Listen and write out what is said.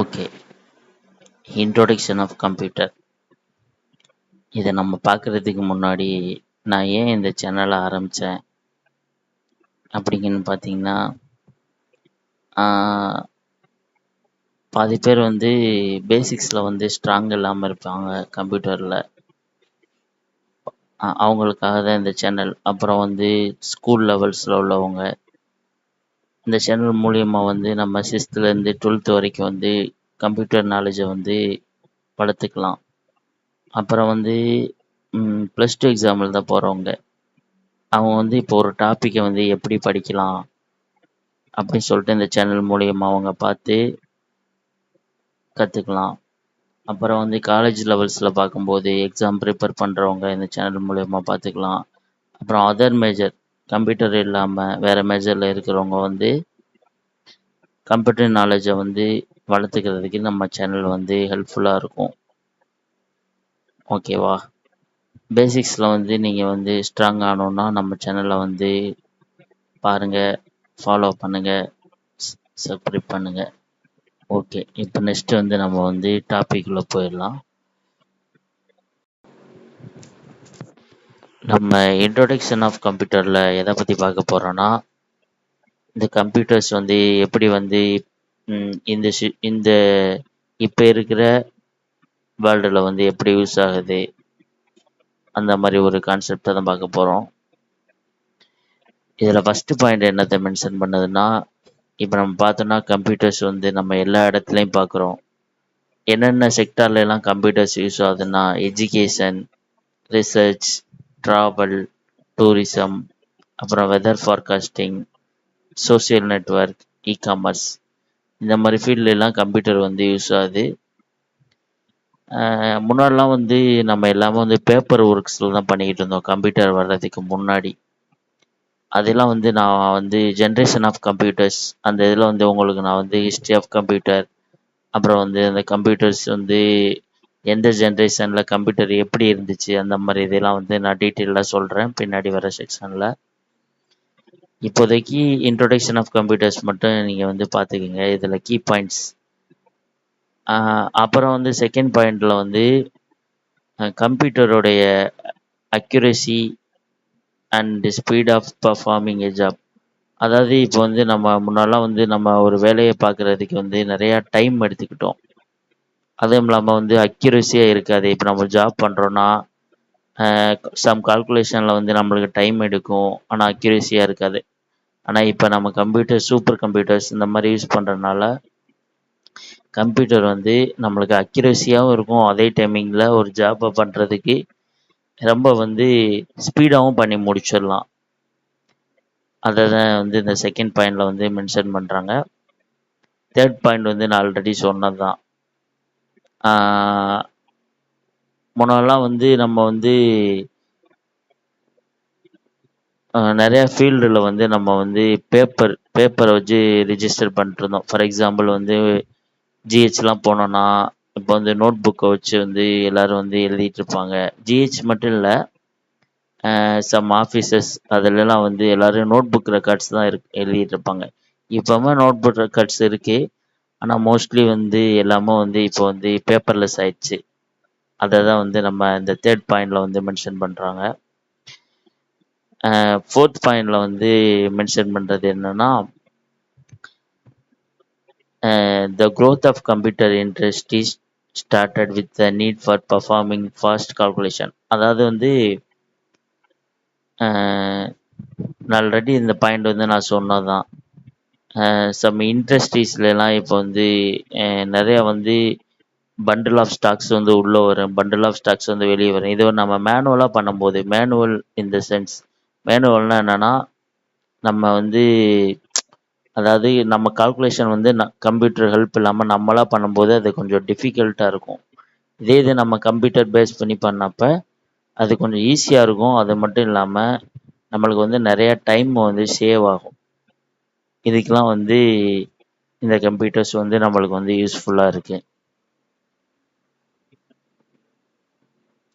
Okay. Introduction of computer. இதை நம்ம பார்க்குறதுக்கு முன்னாடி நான் ஏன் இந்த சேனலை ஆரம்பித்தேன் அப்படிங்கன்னு பார்த்தீங்கன்னா, பாதி பேர் பேசிக்ஸில் ஸ்ட்ராங் இல்லாமல் இருப்பாங்க கம்ப்யூட்டரில். அவங்களுக்காக தான் இந்த சேனல். அப்புறம் ஸ்கூல் லெவல்ஸில் உள்ளவங்க இந்த சேனல் மூலியமாக நம்ம 6th-லேருந்து 12th வரைக்கும் கம்ப்யூட்டர் நாலேஜை வளர்த்துக்கலாம். அப்புறம் +2 எக்ஸாம் எழுத போகிறவங்க அவங்க இப்போ ஒரு டாப்பிக்கை எப்படி படிக்கலாம் அப்படின்னு சொல்லிட்டு இந்த சேனல் மூலியமாக அவங்க பார்த்து கற்றுக்கலாம். அப்புறம் காலேஜ் லெவல்ஸில் பார்க்கும்போது எக்ஸாம் ப்ரிப்பேர் பண்ணுறவங்க இந்த சேனல் மூலயமா பார்த்துக்கலாம். அப்புறம் அதர் மேஜர் கம்ப்யூட்டர் இல்லாமல் வேறு மேஜரில் இருக்கிறவங்க கம்ப்யூட்டர் நாலேஜை வளர்த்துக்கிறதுக்கு நம்ம சேனல் ஹெல்ப்ஃபுல்லாக இருக்கும். ஓகேவா? பேசிக்ஸில் நீங்கள் ஸ்ட்ராங் ஆகணுன்னா நம்ம சேனலை பாருங்கள், ஃபாலோ பண்ணுங்கள், சப்ஸ்கிரைப் பண்ணுங்கள். ஓகே, இப்போ நெக்ஸ்ட்டு நம்ம டாபிக்குள்ளே போயிடலாம். நம்ம இன்ட்ரோடக்ஷன் ஆஃப் கம்ப்யூட்டரில் எதை பற்றி பார்க்க போகிறோன்னா, இந்த கம்ப்யூட்டர்ஸ் எப்படி இந்த இப்போ இருக்கிற வேர்ல்டில் எப்படி யூஸ் ஆகுது, அந்த மாதிரி ஒரு கான்செப்டை தான் பார்க்க போகிறோம். இதில் ஃபஸ்ட்டு பாயிண்ட் என்னத்தை மென்ஷன் பண்ணதுன்னா, இப்போ நம்ம பார்த்தோன்னா கம்ப்யூட்டர்ஸ் நம்ம எல்லா இடத்துலையும் பார்க்குறோம். என்னென்ன செக்டார்லாம் கம்ப்யூட்டர்ஸ் யூஸ் ஆகுதுன்னா, எஜுகேஷன், ரிசர்ச், ட்ராவல், டூரிசம், அப்புறம் weather forecasting, social network, e-commerce, இந்த மாதிரி ஃபீல்டுலாம் கம்ப்யூட்டர் யூஸ் ஆகுது. முன்னாடிலாம் நம்ம எல்லாமே பேப்பர் ஒர்க்ஸில் தான் பண்ணிக்கிட்டு இருந்தோம் கம்ப்யூட்டர் வர்றதுக்கு முன்னாடி. அதெல்லாம் நான் ஜென்ரேஷன் ஆஃப் கம்ப்யூட்டர்ஸ் அந்த இதில் உங்களுக்கு நான் ஹிஸ்ட்ரி ஆஃப் கம்ப்யூட்டர், அப்புறம் அந்த கம்ப்யூட்டர்ஸ் எந்த ஜென்ரேஷனில் கம்ப்யூட்டர் எப்படி இருந்துச்சு, அந்த மாதிரி இதெல்லாம் நான் டீட்டெயிலாக சொல்கிறேன் பின்னாடி வர செக்ஷனில். இப்போதைக்கு இன்ட்ரோடக்ஷன் ஆஃப் கம்ப்யூட்டர்ஸ் மட்டும் நீங்கள் பார்த்துக்குங்க. இதில் கீ பாயிண்ட்ஸ். அப்புறம் செகண்ட் பாயிண்டில் கம்ப்யூட்டருடைய accuracy and speed of performing a job. அதாவது இப்போ நம்ம முன்னாலாம் நம்ம ஒரு வேலையை பார்க்குறதுக்கு நிறையா டைம் எடுத்துக்கிட்டோம். அதுவும் இல்லாமல் அக்யூரஸியாக இருக்காது. இப்போ நம்ம ஜாப் பண்ணுறோன்னா சம் கால்குலேஷனில் நம்மளுக்கு டைம் எடுக்கும், ஆனால் அக்யூரஸியாக இருக்காது. ஆனால் இப்போ நம்ம சூப்பர் கம்ப்யூட்டர்ஸ் இந்த மாதிரி யூஸ் பண்ணுறதுனால கம்ப்யூட்டர் நம்மளுக்கு அக்யூரஸியாகவும் இருக்கும், அதே டைமிங்கில் ஒரு ஜாப்பை பண்ணுறதுக்கு ரொம்ப ஸ்பீடாகவும் பண்ணி முடிச்சிடலாம். அதை தான் இந்த செகண்ட் பாயிண்டில் மென்ஷன் பண்ணுறாங்க. தேர்ட் பாயிண்ட் நான் ஆல்ரெடி சொன்னது தான். முன்னெல்லாம் நம்ம நிறையா ஃபீல்டில் நம்ம பேப்பரை வச்சு ரிஜிஸ்டர் பண்ணிட்டுருந்தோம். ஃபார் எக்ஸாம்பிள் ஜிஹெச்லாம் போனோன்னா இப்போ நோட் புக்கை வச்சு எல்லோரும் எழுதிட்டுருப்பாங்க. ஜிஹெச் மட்டும் இல்லை, சம் ஆஃபீஸஸ் அதிலலாம் எல்லோரும் நோட் புக் ரெக்கார்ட்ஸ் தான் எழுதிட்டுருப்பாங்க. இப்போவுமே நோட் புக் ரெக்கார்ட்ஸ் இருக்குது, ஆனால் மோஸ்ட்லி எல்லாமே இப்போ பேப்பர்லெஸ் ஆயிடுச்சு. அதை தான் நம்ம இந்த தேர்ட் பாயிண்டில் மென்ஷன் பண்ணுறாங்க. ஃபோர்த் பாயிண்டில் மென்ஷன் பண்ணுறது என்னென்னா, the growth of computer industry started with the need for performing fast calculation. அதாவது ஆல்ரெடி இந்த பாயிண்ட் நான் சொன்னதான். சம் இண்டஸ்ட்ரீஸ்லாம் இப்போ நிறையா பண்டில் ஆஃப் ஸ்டாக்ஸ் உள்ளே வரும், பண்டில் ஆஃப் ஸ்டாக்ஸ் வெளியே வரும். இது நம்ம மேனுவலாக பண்ணும்போது, மேனுவல் இன் த சென்ஸ், மேனுவல்னால் என்னென்னா நம்ம அதாவது நம்ம கால்குலேஷன் கம்ப்யூட்டர் ஹெல்ப் இல்லாமல் நம்மளாக பண்ணும்போது அது கொஞ்சம் டிஃபிகல்ட்டாக இருக்கும். இதே இது நம்ம கம்ப்யூட்டர் பேஸ் பண்ணி பண்ணப்போ அது கொஞ்சம் ஈஸியாக இருக்கும். அது மட்டும் இல்லாமல் நம்மளுக்கு நிறையா டைம் சேவ் ஆகும். இதுக்கெலாம் இந்த கம்ப்யூட்டர்ஸ் நம்மளுக்கு யூஸ்ஃபுல்லாக இருக்குது.